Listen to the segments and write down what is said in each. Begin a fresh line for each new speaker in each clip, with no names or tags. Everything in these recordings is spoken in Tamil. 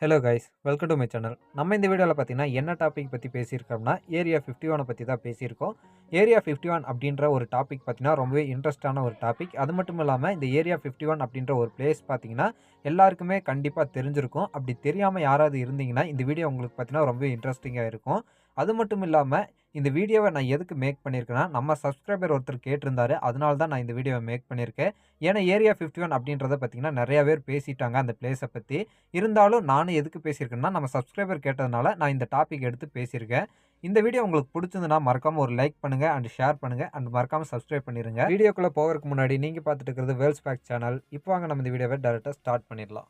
Hello guys, welcome to my channel. நம்ம இந்த வீடியோவில் பார்த்தீங்கன்னா என்ன டாபிக் பற்றி பேசியிருக்கோம்னா ஏரியா 51 பற்றி தான் பேசியிருக்கோம். ஏரியா 51 அப்படின்ற ஒரு டாபிக் பார்த்தீங்கன்னா ரொம்பவே இன்ட்ரெஸ்டான ஒரு டாபிக். அது மட்டும் இல்லாமல் இந்த ஏரியா 51 அப்படின்ற ஒரு பிளேஸ் பார்த்தீங்கன்னா எல்லாருக்குமே கண்டிப்பாக தெரிஞ்சிருக்கும். அப்படி தெரியாமல் யாராவது இருந்தீங்கன்னா இந்த வீடியோ உங்களுக்கு பார்த்தீங்கன்னா ரொம்பவே இன்ட்ரெஸ்டிங்காக இருக்கும். அது மட்டும் இல்லாமல் இந்த வீடியோவை நான் எதுக்கு மேக் பண்ணியிருக்கேன்னா, நம்ம சப்ஸ்கிரைபர் ஒருத்தர் கேட்டிருந்தாரு. அதனால தான் நான் இந்த வீடியோவை மேக் பண்ணியிருக்கேன். ஏன்னா ஏரியா 51 அப்படின்றத பார்த்தீங்கன்னா நிறையா பேர் பேசிட்டாங்க அந்த பிளேஸை பற்றி. இருந்தாலும் நானும் எதுக்கு பேசியிருக்கேன்னா, நம்ம சப்ஸ்கிரைபர் கேட்டதுனால நான் இந்த டாபிக் எடுத்து பேசியிருக்கேன். இந்த வீடியோ உங்களுக்கு பிடிச்சிருந்ததுன்னா மறக்காம ஒரு லைக் பண்ணுங்க அண்ட் ஷேர் பண்ணுங்க அண்ட் மறக்காம சப்ஸ்கிரைப் பண்ணிருங்க. வீடியோக்குள்ள போகிறதுக்கு முன்னாடி நீங்க பார்த்துட்டு இருக்கிறது வேர்ல்ட்ஸ் ஃபேக்ட் சேனல். இப்போ வாங்க நம்ம இந்த வீடியோவை டைரக்டா ஸ்டார்ட் பண்ணிடலாம்.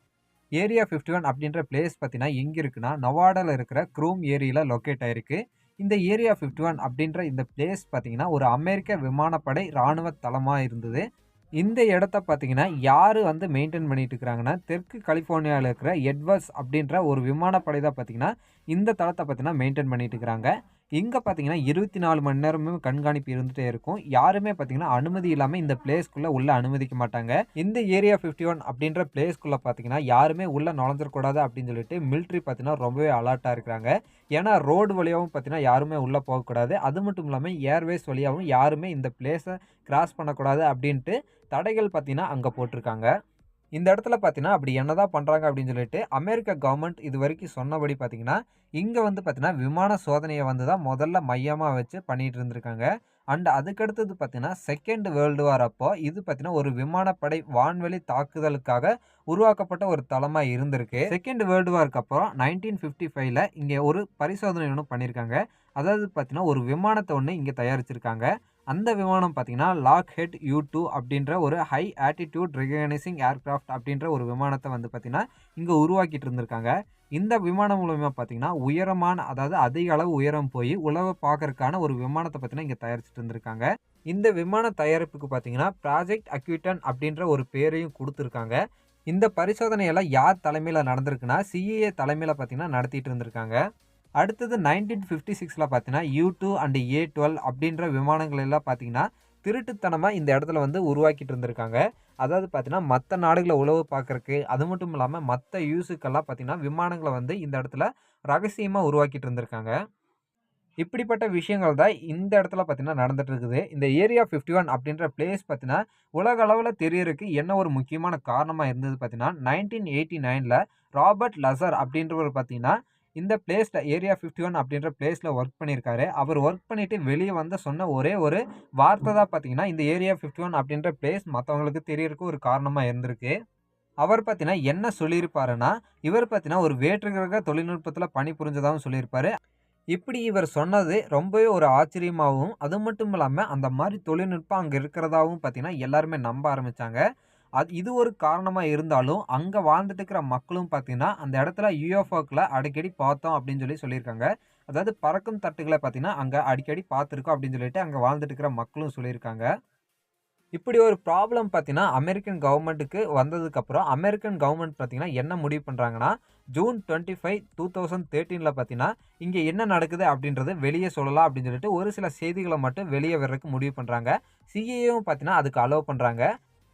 ஏரியா 51 அப்படின்ற பிளேஸ் பார்த்தீங்கன்னா எங்க இருக்குன்னா, நொவாடால இருக்கிற க்ரூம் ஏரியில லொக்கேட் ஆயிருக்கு. இந்த ஏரியா 51 அப்படின்ற இந்த பிளேஸ் பார்த்தீங்கன்னா ஒரு அமெரிக்க விமானப்படை ராணுவ தளமா இருந்தது. இந்த இடத்த பார்த்தீங்கன்னா யாரு மெயின்டெயின் பண்ணிட்டு இருக்கிறாங்கன்னா, தெற்கு கலிஃபோர்னியாவில் இருக்கிற எட்வர்ட்ஸ் அப்படின்ற ஒரு விமானப்படை தான் பார்த்தீங்கன்னா இந்த தளத்தை பார்த்தீங்கன்னா மெயின்டெயின் பண்ணிட்டு இருக்கிறாங்க. இங்கே பார்த்தீங்கன்னா 24 மணி நேரமும் கண்காணிப்பு இருந்துகிட்டே இருக்கும். யாருமே பார்த்தீங்கன்னா அனுமதி இல்லாமல் இந்த பிளேஸ்க்குள்ளே உள்ளே அனுமதிக்க மாட்டாங்க. இந்த ஏரியா 51 அப்படின்ற பிளேஸ்க்குள்ளே பார்த்தீங்கன்னா யாருமே உள்ளே நுழைஞ்சிடக்கூடாது அப்படின்னு சொல்லிட்டு மிலிட்ரி பார்த்தீங்கன்னா ரொம்பவே அலர்ட்டாக இருக்கிறாங்க. ஏன்னா ரோடு வழியாகவும் பார்த்தீங்கன்னா யாருமே உள்ளே போகக்கூடாது. அது மட்டும் இல்லாமல் ஏர்வேஸ் வழியாகவும் யாருமே இந்த பிளேஸை கிராஸ் பண்ணக்கூடாது அப்படின்ட்டு தடைகள் பார்த்தீங்கன்னா அங்கே போட்டிருக்காங்க. இந்த இடத்துல பார்த்தீங்கன்னா அப்படி என்னதான் பண்ணுறாங்க அப்படின்னு சொல்லிட்டு அமெரிக்க கவர்மெண்ட் இது வரைக்கும் சொன்னபடி பார்த்தீங்கன்னா இங்கே பார்த்தீங்கன்னா விமான சோதனையை தான் முதல்ல மையமாக வச்சு பண்ணிட்டு இருந்திருக்காங்க. அண்ட் அதுக்கடுத்தது பார்த்தீங்கன்னா செகண்ட் வேர்ல்டு வார் அப்போ இது பார்த்தீங்கன்னா ஒரு விமானப்படை வான்வெளி தாக்குதலுக்காக உருவாக்கப்பட்ட ஒரு தளமாக இருந்திருக்கு. செகண்ட் வேர்ல்டு வார்க்கு அப்புறம் 1955ல் இங்கே ஒரு பரிசோதனை ஒன்று பண்ணியிருக்காங்க. அதாவது பார்த்தீங்கன்னா ஒரு விமானத்தை ஒன்று இங்கே தயாரிச்சிருக்காங்க. அந்த விமானம் பார்த்தீங்கன்னா லாக்ஹெட் U-2 அப்படின்ற ஒரு ஹை ஆட்டிடியூட் ரெகக்னைசிங் ஏர்கிராஃப்ட் அப்படின்ற ஒரு விமானத்தை பார்த்தீங்கன்னா இங்கே உருவாக்கிட்டு இருந்திருக்காங்க. இந்த விமானம் மூலமா பார்த்தீங்கன்னா உயரமான, அதாவது அதிக அளவு உயரம் போய் உலக பார்க்கறதுக்கான ஒரு விமானத்தை பார்த்தீங்கன்னா இங்கே தயாரிச்சுட்டு இருந்திருக்காங்க. இந்த விமான தயாரிப்புக்கு பார்த்தீங்கன்னா ப்ராஜெக்ட் அக்யூட்டன் அப்படின்ற ஒரு பேரையும் கொடுத்துருக்காங்க. இந்த பரிசோதனையெல்லாம் யார் தலைமையில் நடந்திருக்குன்னா CIA தலைமையில் பார்த்தீங்கன்னா நடத்திட்டு இருந்திருக்காங்க. அடுத்தது 1956ல் பார்த்தீங்கன்னா U-2 அண்ட் A-12 அப்படின்ற விமானங்கள் எல்லாம் பார்த்தீங்கன்னா திருட்டுத்தனமாக இந்த இடத்துல உருவாக்கிட்டு இருந்திருக்காங்க. அதாவது பார்த்தீங்கன்னா மற்ற நாடுகளை உளவு பார்க்கறக்கு, அது மட்டும் இல்லாமல் மற்ற யூஸுக்கெல்லாம் பார்த்தீங்கன்னா விமானங்களை இந்த இடத்துல ரகசியமாக உருவாக்கிட்டு இருந்திருக்காங்க. இப்படிப்பட்ட விஷயங்கள் தான் இந்த இடத்துல பார்த்தீங்கன்னா நடந்துட்டு இருக்குது. இந்த ஏரியா 51 அப்படின்ற பிளேஸ் பார்த்தீங்கன்னா உலக அளவில் தெரியறதுக்கு என்ன ஒரு முக்கியமான காரணமாக இருந்தது பார்த்தீங்கன்னா 1989ல் ராபர்ட் லசர் அப்படின்றவர் பார்த்தீங்கன்னா இந்த பிளேஸில் ஏரியா 51 அப்படின்ற பிளேஸில் ஒர்க் பண்ணியிருக்காரு. அவர் ஒர்க் பண்ணிட்டு வெளியே சொன்ன ஒரே ஒரு வார்த்தை தான் பார்த்தீங்கன்னா இந்த ஏரியா 51 அப்படின்ற பிளேஸ் மற்றவங்களுக்கு தெரியறதுக்கு ஒரு காரணமாக இருந்திருக்கு. அவர் பார்த்தீங்கன்னா என்ன சொல்லியிருப்பாருன்னா, இவர் பார்த்தீங்கன்னா ஒரு வேற்று கிரக தொழில்நுட்பத்தில் பணிபுரிஞ்சதாகவும் சொல்லியிருப்பாரு. இப்படி இவர் சொன்னது ரொம்பவே ஒரு ஆச்சரியமாகவும், அது மட்டும் இல்லாமல் அந்த மாதிரி தொழில்நுட்பம் அங்கே இருக்கிறதாகவும் பார்த்தீங்கன்னா எல்லாருமே நம்ப ஆரம்பித்தாங்க. இது ஒரு காரணமாக இருந்தாலும் அங்கே வாழ்ந்துட்டு இருக்கிற மக்களும் பார்த்தீங்கன்னா அந்த இடத்துல UFOக்களை அடிக்கடி பார்த்தோம் அப்படின்னு சொல்லியிருக்காங்க. அதாவது பறக்கும் தட்டுகளை பார்த்தீங்கன்னா அங்கே அடிக்கடி பார்த்துருக்கோம் அப்படின்னு சொல்லிட்டு அங்கே வாழ்ந்துட்டு இருக்கிற மக்களும் சொல்லியிருக்காங்க. இப்படி ஒரு ப்ராப்ளம் பார்த்தீங்கன்னா அமெரிக்கன் கவர்மெண்ட்டுக்கு வந்ததுக்கப்புறம் அமெரிக்கன் கவர்மெண்ட் பார்த்தீங்கன்னா என்ன முடிவு பண்ணுறாங்கன்னா, ஜூன் 25, 2013ல் பார்த்தீங்கன்னா இங்கே என்ன நடக்குது அப்படின்றது வெளியே சொல்லலாம் அப்படின்னு சொல்லிட்டு ஒரு சில செய்திகளை மட்டும் வெளியே வர்றதுக்கு முடிவு பண்ணுறாங்க. CIAவும் பார்த்தீங்கன்னா அதுக்கு அலோவ் பண்ணுறாங்க.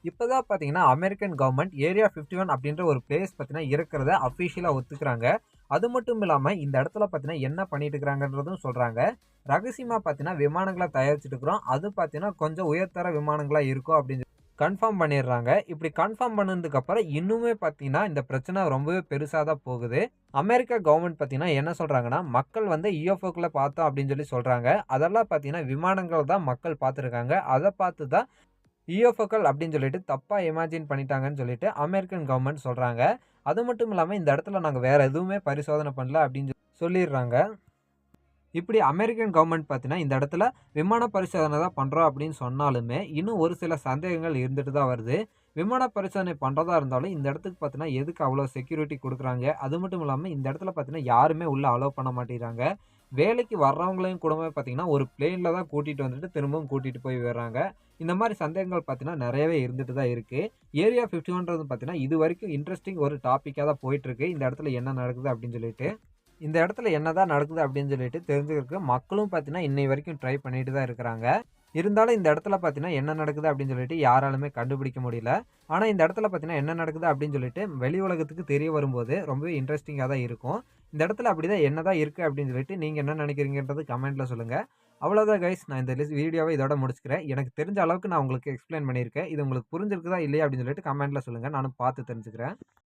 இப்போ தான் பார்த்தீங்கன்னா அமெரிக்கன் கவர்மெண்ட் ஏரியா 51 அப்படின்ற ஒரு பிளேஸ் பார்த்தீங்கன்னா இருக்கிறத அஃபிஷியலாக ஒத்துக்கிறாங்க. அது மட்டும் இல்லாமல் இந்த இடத்துல பார்த்தீங்கன்னா என்ன பண்ணிட்டு இருக்கிறாங்கன்றதும் சொல்கிறாங்க. ரகசியமாக பார்த்தீங்கன்னா விமானங்களை தயாரிச்சுட்டு இருக்கிறோம். அது பார்த்தீங்கன்னா கொஞ்சம் உயர்தர விமானங்களாக இருக்கும் அப்படின்னு கன்ஃபார்ம் பண்ணிடுறாங்க. இப்படி கன்ஃபார்ம் பண்ணதுக்கப்புறம் இன்னுமே பார்த்தீங்கன்னா இந்த பிரச்சனை ரொம்பவே பெருசாக தான் போகுது. அமெரிக்கா கவர்மெண்ட் பார்த்தீங்கன்னா என்ன சொல்கிறாங்கன்னா, மக்கள் UFOக்களை பார்த்தோம் அப்படின்னு சொல்கிறாங்க. அதெல்லாம் பார்த்தீங்கன்னா விமானங்கள் தான் மக்கள் பார்த்துருக்காங்க. அதை பார்த்து தான் UFOக்கள் அப்படின்னு சொல்லிட்டு தப்பாக இமேஜின் பண்ணிட்டாங்கன்னு சொல்லிட்டு அமெரிக்கன் கவர்மெண்ட் சொல்கிறாங்க. அது மட்டும் இல்லாமல் இந்த இடத்துல நாங்கள் வேறு எதுவுமே பரிசோதனை பண்ணல அப்படின்னு சொல்லிடுறாங்க. இப்படி அமெரிக்கன் கவர்மெண்ட் பார்த்தீங்கன்னா இந்த இடத்துல விமான பரிசோதனை தான் பண்ணுறோம் அப்படின்னு சொன்னாலுமே இன்னும் ஒரு சில சந்தேகங்கள் இருந்துட்டு தான் வருது. விமான பரிசோதனை பண்ணுறதா இருந்தாலும் இந்த இடத்துக்கு பார்த்தீங்கன்னா எதுக்கு அவ்வளோ செக்யூரிட்டி கொடுக்குறாங்க? அது மட்டும் இல்லாமல் இந்த இடத்துல பார்த்தீங்கன்னா யாருமே உள்ளே அலோவ் பண்ண மாட்டேங்கிறாங்க. வேலைக்கு வர்றவங்களையும் கூடவே பார்த்தீங்கன்னா ஒரு பிளேனில் தான் கூட்டிகிட்டு வந்துட்டு திரும்பவும் கூட்டிகிட்டு போய் வர்றாங்க. இந்த மாதிரி சந்தேகங்கள் பார்த்தீங்கன்னா நிறையவே இருந்துட்டு தான் இருக்குது. ஏரியா 51ன்றது பார்த்தீங்கன்னா இது வரைக்கும் இன்ட்ரெஸ்டிங் ஒரு டாப்பிக்காக தான் போயிட்டுருக்கு. இந்த இடத்துல என்ன நடக்குது அப்படின்னு சொல்லிட்டு. இந்த இடத்துல என்னதான் நடக்குது அப்படின்னு சொல்லிட்டு தெரிஞ்சுக்கிறதுக்கு மக்களும் பார்த்தீங்கன்னா இன்னை வரைக்கும் ட்ரை பண்ணிட்டு தான் இருக்கிறாங்க. இருந்தாலும் இந்த இடத்துல பார்த்தீங்கன்னா, என்ன நடக்குது அப்படின்னு சொல்லிட்டு யாராலுமே கண்டுபிடிக்க முடியல. ஆனா இந்த இடத்துல பார்த்தீங்கன்னா, என்ன நடக்குது அப்படின்னு சொல்லிட்டு வெளி உலகத்துக்கு தெரிய வரும்போது ரொம்பவே இன்ட்ரஸ்டிங்கா தான் இருக்கும். இந்த இடத்துல அப்படிதான் என்னதான் இருக்கு அப்படின்னு சொல்லிட்டு நீங்க என்ன நினைக்கிறீங்கன்றது கமெண்ட்ல சொல்லுங்க. அவ்வளோதான் கைஸ். நான் இந்த வீடியோவ இதோட முடிச்சுக்கிறேன். எனக்கு தெரிஞ்ச அளவுக்கு நான் உங்களுக்கு எக்ஸ்ப்ளைன் பண்ணியிருக்கேன். இது உங்களுக்கு புரிஞ்சிருக்குதா இல்லையா அப்படின்னு சொல்லிட்டு கமெண்ட்ல சொல்லுங்க. நானும் பார்த்து தெரிஞ்சுக்கிறேன்.